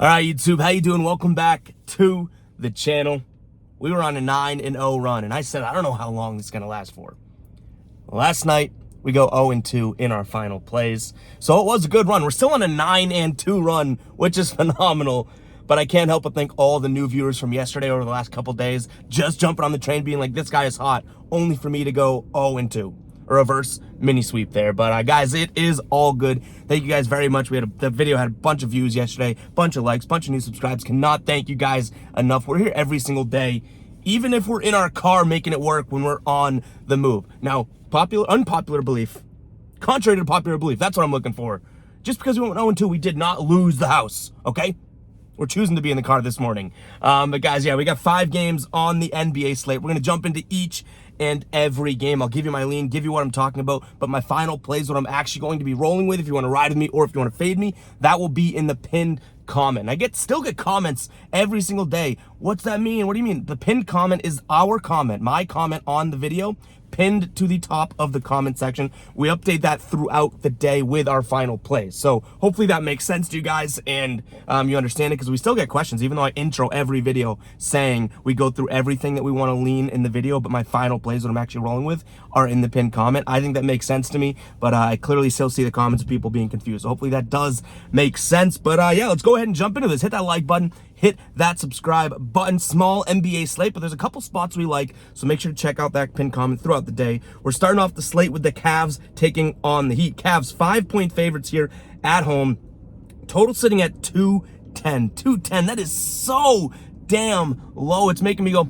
All right, YouTube, how you doing? Welcome back to the channel. We were on a 9-0 run, and I said, I don't know how long this is going to last for. Last night, we go 0-2 in our final plays. So it was a good run. We're still on a 9-2 run, which is phenomenal. But I can't help but think all the new viewers from yesterday over the last couple days just jumping on the train being like, this guy is hot, only for me to go 0-2. A reverse mini sweep there. But guys, it is all good. Thank you guys very much. The video had a bunch of views yesterday, bunch of likes, bunch of new subscribes. Cannot thank you guys enough. We're here every single day, even if we're in our car making it work when we're on the move. Now, unpopular belief, contrary to popular belief, that's what I'm looking for. Just because we went 0-2, we did not lose the house, okay? We're choosing to be in the car this morning. But guys, yeah, we got 5 games on the NBA slate. We're going to jump into each and every game. I'll give you my lean, give you what I'm talking about, but my final plays, what I'm actually going to be rolling with, if you want to ride with me or if you want to fade me, that will be in the pinned comment. I still get comments every single day. What's that mean? What do you mean? The pinned comment is our comment, my comment on the video, pinned to the top of the comment section. We update that throughout the day with our final plays. So hopefully that makes sense to you guys and you understand it, because we still get questions, even though I intro every video saying we go through everything that we want to lean in the video, but my final plays that I'm actually rolling with are in the pinned comment. I think that makes sense to me, but I clearly still see the comments of people being confused. So hopefully that does make sense. But yeah, let's go ahead and jump into this. Hit that like button, hit that subscribe button. Small NBA slate, but there's a couple spots we like, so make sure to check out that pinned comment throughout the day. We're starting off the slate with the Cavs taking on the Heat. Cavs 5-point favorites here at home. Total sitting at 210. 210, that is so damn low. It's making me go,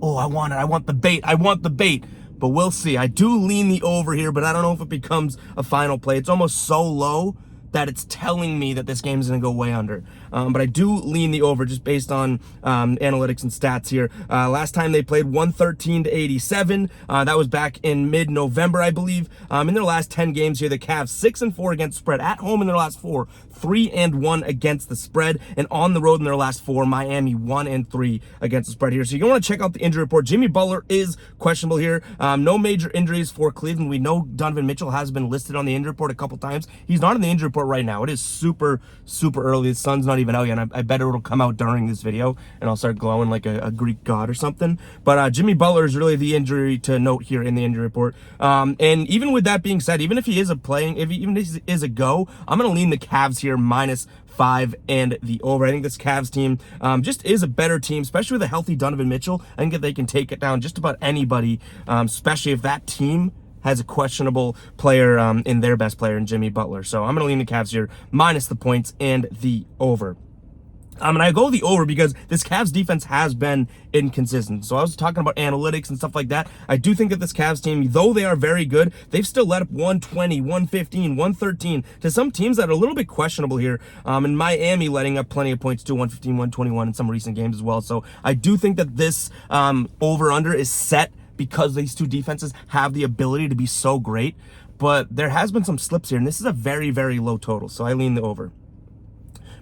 oh, I want it. I want the bait. I want the bait. But we'll see. I do lean the over here, but I don't know if it becomes a final play. It's almost so low that it's telling me that this game is going to go way under. But I do lean the over just based on analytics and stats here. Last time they played 113-87. That was back in mid-November, I believe. In their last 10 games here, the Cavs 6-4 against spread. At home in their last 4, 3-1 against the spread. And on the road in their last 4, Miami 1-3 against the spread here. So you're going to want to check out the injury report. Jimmy Butler is questionable here. No major injuries for Cleveland. We know Donovan Mitchell has been listed on the injury report a couple times. He's not in the injury report right now. It is super early. The sun's not even out yet, and I bet it'll come out during this video and I'll start glowing like a Greek god or something. But Jimmy Butler is really the injury to note here in the injury report. And even with that being said, even if he is even if he is a go, I'm going to lean the Cavs here -5 and the over. I think this Cavs team just is a better team, especially with a healthy Donovan Mitchell. I think that they can take it down just about anybody, especially if that team has a questionable player in their best player in Jimmy Butler. So I'm going to lean the Cavs here minus the points and the over. And I go the over because this Cavs defense has been inconsistent. So I was talking about analytics and stuff like that. I do think that this Cavs team, though they are very good, they've still let up 120, 115, 113 to some teams that are a little bit questionable here. And Miami letting up plenty of points too, 115, 121 in some recent games as well. So I do think that this over-under is set because these two defenses have the ability to be so great. But there has been some slips here, and this is a very low total. So I lean the over.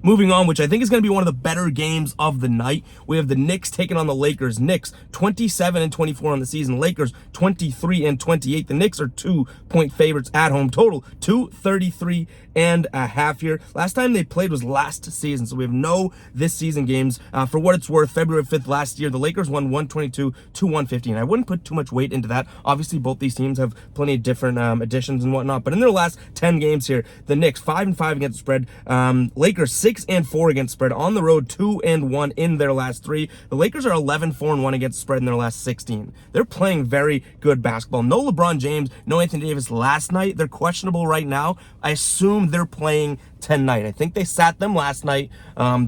Moving on, which I think is going to be one of the better games of the night. We have the Knicks taking on the Lakers. Knicks 27-24 on the season. Lakers 23-28. The Knicks are 2-point favorites at home. Total 233.5 here. Last time they played was last season, so we have no this season games. For what it's worth, February 5th last year, the Lakers won 122-115. I wouldn't put too much weight into that. Obviously, both these teams have plenty of different additions and whatnot, but in their last 10 games here, the Knicks 5-5 against the spread. Lakers 6-4 against spread. On the road, 2-1 in their last 3. The Lakers are 11-4-1 against spread in their last 16. They're playing very good basketball. No LeBron James, no Anthony Davis last night. They're questionable right now. I assume they're playing tonight. I think they sat them last night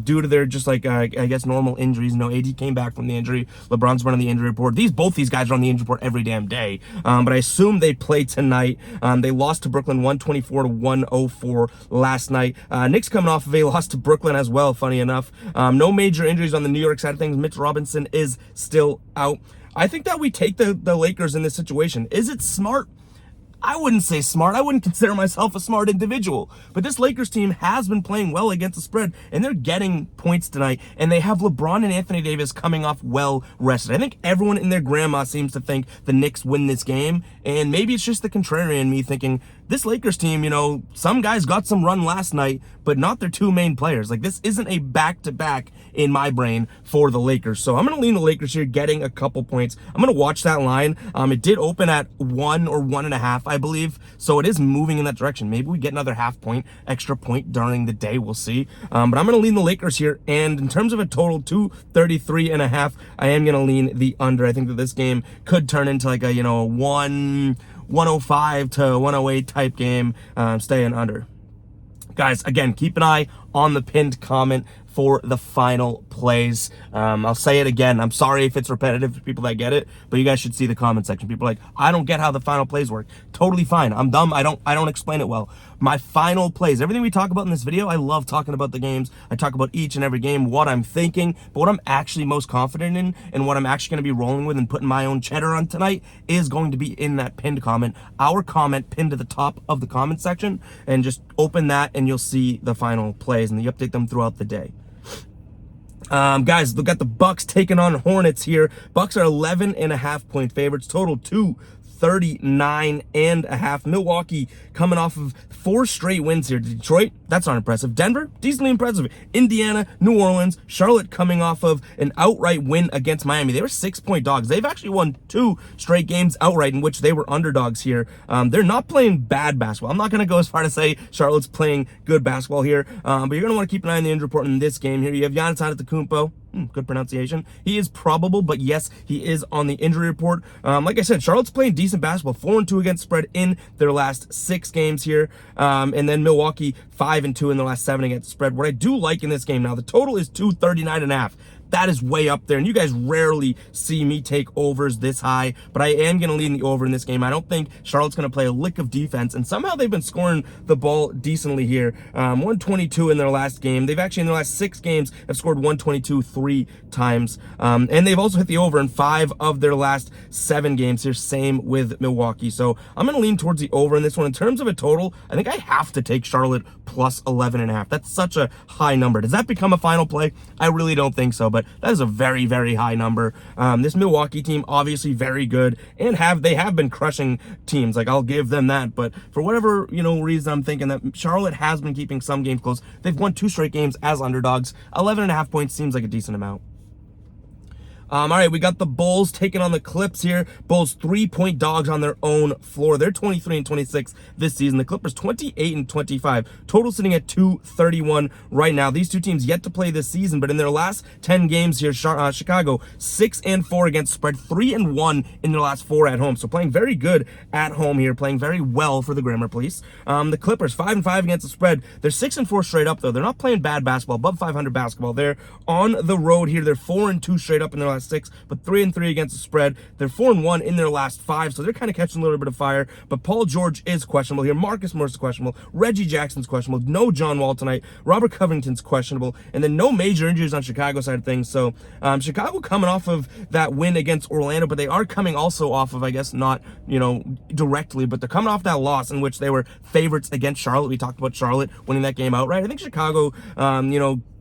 due to their just like I guess normal injuries. AD came back from the injury. LeBron's running the injury report. Both these guys are on the injury report every damn day. But I assume they play tonight. They lost to Brooklyn 124-104 last night. Knicks coming off of a loss to Brooklyn as well, funny enough. No major injuries on the New York side of things. Mitch Robinson is still out. I think that we take the Lakers in this situation. Is it smart? I wouldn't say smart. I wouldn't consider myself a smart individual. But this Lakers team has been playing well against the spread, and they're getting points tonight, and they have LeBron and Anthony Davis coming off well rested. I think everyone and their grandma seems to think the Knicks win this game, and maybe it's just the contrarian me thinking, this Lakers team, some guys got some run last night, but but not their two main players. Like, this isn't a back-to-back in my brain for the Lakers. So I'm going to lean the Lakers here, getting a couple points. I'm going to watch that line. It did open at 1 or 1.5, I believe. So it is moving in that direction. Maybe we get another half point, extra point during the day. We'll see. But I'm going to lean the Lakers here. And in terms of a total 233.5, I am going to lean the under. I think that this game could turn into like a, 105 to 108 type game, staying under. Guys, again, keep an eye on the pinned comment for the final plays. I'll say it again. I'm sorry if it's repetitive for people that get it, but you guys should see the comment section. People are like, I don't get how the final plays work. Totally fine. I'm dumb. I don't explain it well. My final plays, everything we talk about in this video, I love talking about the games. I talk about each and every game, what I'm thinking, but what I'm actually most confident in and what I'm actually going to be rolling with and putting my own cheddar on tonight is going to be in that pinned comment. Our comment pinned to the top of the comment section, and just open that and you'll see the final plays, and you update them throughout the day. Guys, look at the Bucks taking on Hornets here. Bucks are 11.5 point favorites, total 239.5. Milwaukee coming off of 4 straight wins here. Detroit, that's not impressive. Denver, decently impressive. Indiana, New Orleans, Charlotte coming off of an outright win against Miami. They were 6-point dogs. They've actually won 2 straight games outright in which they were underdogs here. They're not playing bad basketball. I'm not going to go as far to say Charlotte's playing good basketball here, but you're going to want to keep an eye on the injury report in this game here. You have Giannis Antetokounmpo. Good pronunciation. He is probable, but yes, he is on the injury report. Like I said, Charlotte's playing decent basketball, 4-2 against spread in their last 6 games here. And then Milwaukee 5-2 in the last 7 against spread. What I do like in this game now, the total is 239.5. That is way up there, and you guys rarely see me take overs this high, but I am going to lead the over in this game. I don't think Charlotte's going to play a lick of defense, and somehow they've been scoring the ball decently here. 122 in their last game. They've actually, in their last 6 games, have scored 122 3 times, and they've also hit the over in 5 of their last 7 games here, same with Milwaukee. So I'm going to lean towards the over in this one. In terms of a total, I think I have to take Charlotte plus 11.5. That's such a high number. Does that become a final play? I really don't think so, but that is a very, very high number. This Milwaukee team, obviously very good, and they have been crushing teams. Like, I'll give them that, but for whatever, reason, I'm thinking that Charlotte has been keeping some games close. They've won 2 straight games as underdogs. 11.5 points seems like a decent amount. All right, we got the Bulls taking on the Clips here. Bulls 3-point dogs on their own floor. They're 23-26 this season. The Clippers 28-25. Total sitting at 231 right now. These two teams yet to play this season, but in their last 10 games here, Chicago 6-4 against spread, 3-1 in their last 4 at home. So playing very good at home here, playing very well for the Grammar Police. The Clippers 5-5 against the spread. They're 6-4 straight up though. They're not playing bad basketball, above 500 basketball. They're on the road here. They're 4-2 straight up in their last 6, but 3-3 against the spread. They're 4-1 in their last 5, so they're kind of catching a little bit of fire. But Paul George is questionable here. Marcus Morris is questionable. Reggie Jackson's questionable. No John Wall tonight. Robert Covington's questionable, and then no major injuries on Chicago side of things. So Chicago coming off of that win against Orlando, but they are coming also off of, I guess, not directly, but they're coming off that loss in which they were favorites against Charlotte. We talked about Charlotte winning that game outright. I think Chicago,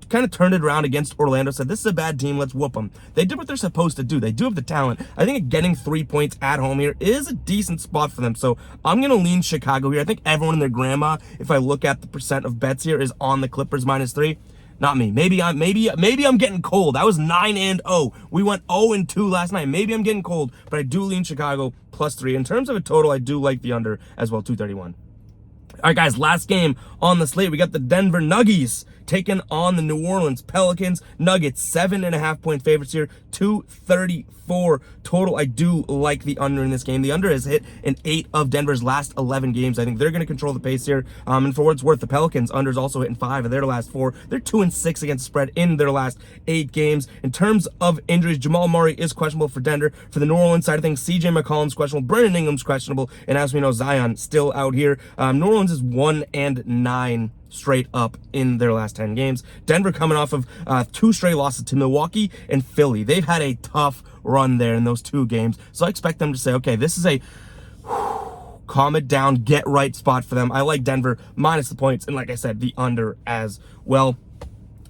kind of turned it around against Orlando, said, this is a bad team, let's whoop them. They did what they're supposed to do. They do have the talent. I think getting 3 points at home here is a decent spot for them. So I'm going to lean Chicago here. I think everyone and their grandma, if I look at the percent of bets here, is on the Clippers -3. Not me. Maybe I'm getting cold. I was 9-0. We went 0-2 last night. Maybe I'm getting cold, but I do lean Chicago +3. In terms of a total, I do like the under as well, 231. All right, guys, last game on the slate. We got the Denver Nuggets taking on the New Orleans Pelicans. Nuggets 7.5 point favorites here, 234 total. I do like the under in this game. The under has hit in 8 of Denver's last 11 games. I think they're going to control the pace here. And for what it's worth, the Pelicans under's also hitting 5 of their last 4. They're 2-6 against spread in their last 8 games. In terms of injuries, Jamal Murray is questionable for Denver. For the New Orleans side of things, CJ McCollum's questionable. Brandon Ingram's questionable. And as we know, Zion still out here. New Orleans is 1-9 straight up in their last 10 games. Denver coming off of 2 straight losses to Milwaukee and Philly. They've had a tough run there in those 2 games. So I expect them to say, okay, this is a calm it down, get right spot for them. I like Denver minus the points, and like I said, the under as well.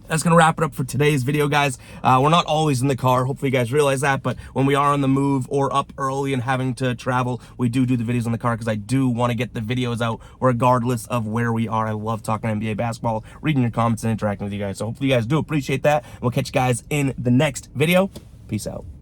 that's going to wrap it up for today's video, guys. We're not always in the car. Hopefully you guys realize that. But when we are on the move or up early and having to travel, we do the videos in the car because I do want to get the videos out regardless of where we are. I love talking NBA basketball, reading your comments, and interacting with you guys. So hopefully you guys do appreciate that. We'll catch you guys in the next video. Peace out.